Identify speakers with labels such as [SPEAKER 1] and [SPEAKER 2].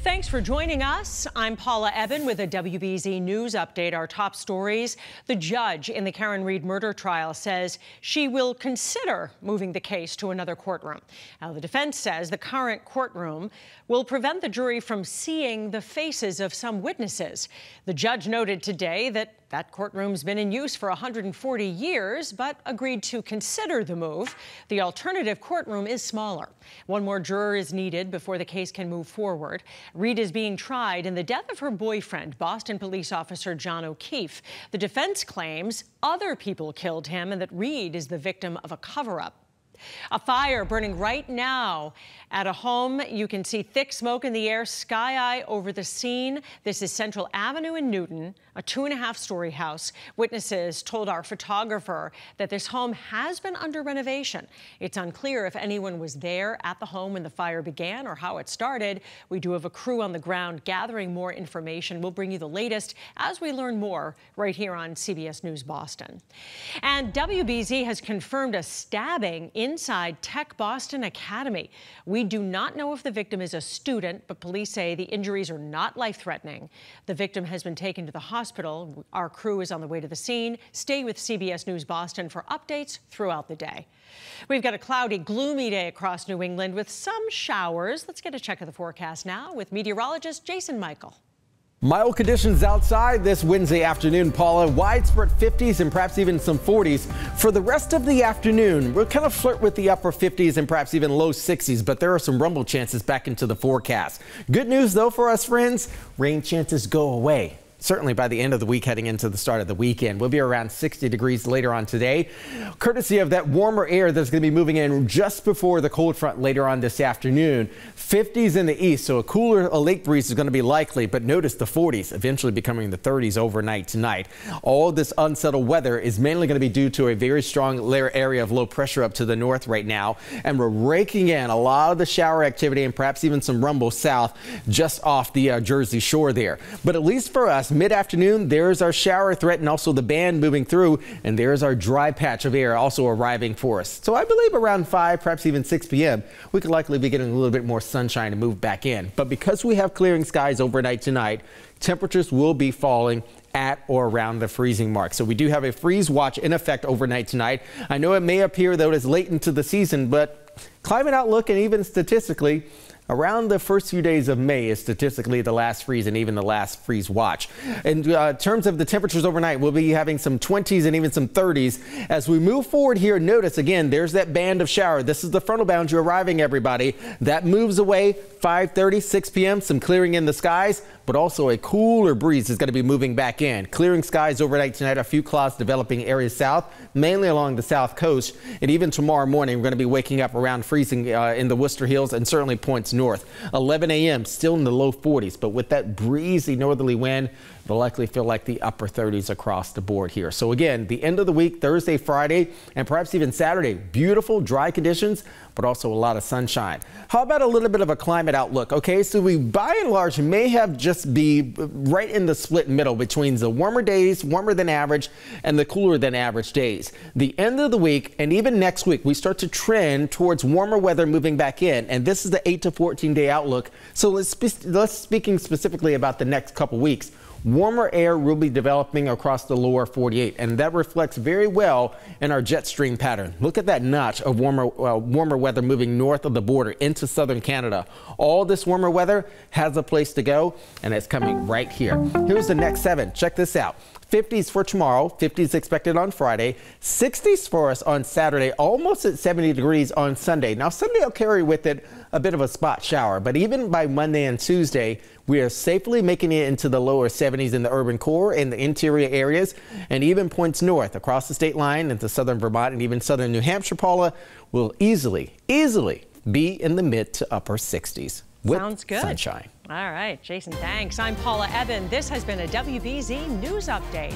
[SPEAKER 1] Thanks for joining us. I'm Paula Eben with a WBZ News update. Our top stories. The judge in the Karen Read murder trial says she will consider moving the case to another courtroom. Now, the defense says the current courtroom will prevent the jury from seeing the faces of some witnesses. The judge noted today that courtroom's been in use for 140 years, but agreed to consider the move. The alternative courtroom is smaller. One more juror is needed before the case can move forward. Read is being tried in the death of her boyfriend, Boston police officer John O'Keefe. The defense claims other people killed him and that Read is the victim of a cover-up. A fire burning right now at a home. You can see thick smoke in the air, sky high over the scene. This is Central Avenue in Newton, a 2.5-story house. Witnesses told our photographer that this home has been under renovation. It's unclear if anyone was there at the home when the fire began or how it started. We do have a crew on the ground gathering more information. We'll bring you the latest as we learn more right here on CBS News Boston. And WBZ has confirmed a stabbing inside TechBoston Academy. We do not know if the victim is a student, but police say the injuries are not life-threatening. The victim has been taken to the hospital. Our crew is on the way to the scene. Stay with CBS News Boston for updates throughout the day. We've got a cloudy, gloomy day across New England with some showers. Let's get a check of the forecast now with meteorologist Jason Michael.
[SPEAKER 2] Mild conditions outside this Wednesday afternoon, Paula. Widespread 50s and perhaps even some 40s. For the rest of the afternoon, we'll kind of flirt with the upper 50s and perhaps even low 60s, but there are some rumble chances back into the forecast. Good news, though, for us friends, rain chances go away. Certainly by the end of the week, heading into the start of the weekend. We'll be around 60 degrees later on today, courtesy of that warmer air that's going to be moving in just before the cold front later on this afternoon. 50s in the east, so a lake breeze is going to be likely, but notice the 40s eventually becoming the 30s overnight tonight. All this unsettled weather is mainly going to be due to a very strong area of low pressure up to the north right now, and we're raking in a lot of the shower activity and perhaps even some rumble south just off the Jersey shore there. But at least for us, mid-afternoon, there's our shower threat and also the band moving through, and there's our dry patch of air also arriving for us. So I believe around 5, perhaps even 6 p.m., we could likely be getting a little bit more sunshine and move back in. But because we have clearing skies overnight tonight, temperatures will be falling at or around the freezing mark. So we do have a freeze watch in effect overnight tonight. I know it may appear though it's late into the season, but climate outlook and even statistically, around the first few days of May is statistically the last freeze and even the last freeze watch. In terms of the temperatures overnight, we'll be having some 20s and even some 30s. As we move forward here, notice again, there's that band of shower. This is the frontal boundary arriving, everybody. That moves away 5:30, 6 p.m., some clearing in the skies, but also a cooler breeze is going to be moving back in. Clearing skies overnight tonight, a few clouds developing areas south, mainly along the south coast. And even tomorrow morning, we're going to be waking up around freezing in the Worcester Hills and certainly points north. 11 a.m. still in the low 40s, but with that breezy northerly wind, it'll likely feel like the upper 30s across the board here. So again, the end of the week, Thursday, Friday, and perhaps even Saturday, beautiful dry conditions, but also a lot of sunshine. How about a little bit of a climate outlook? Okay, so we by and large may have just be right in the split middle between the warmer days, warmer than average, and the cooler than average days. The end of the week and even next week, we start to trend towards warmer weather moving back in, and this is the 8 to 14 day outlook. So let's speaking specifically about the next couple weeks. Warmer air will be developing across the lower 48, and that reflects very well in our jet stream pattern. Look at that notch of warmer weather moving north of the border into southern Canada. All this warmer weather has a place to go, and it's coming right here. Here's the next 7. Check this out. 50s for tomorrow, 50s expected on Friday, 60s for us on Saturday, almost at 70 degrees on Sunday. Now, Sunday will carry with it a bit of a spot shower, but even by Monday and Tuesday, we are safely making it into the lower 70s in the urban core, in the interior areas, and even points north across the state line into southern Vermont and even southern New Hampshire, Paula, will easily be in the mid to upper 60s.
[SPEAKER 1] Sounds good.
[SPEAKER 2] Sunshine.
[SPEAKER 1] All right, Jason, thanks. I'm Paula Eben. This has been a WBZ News Update.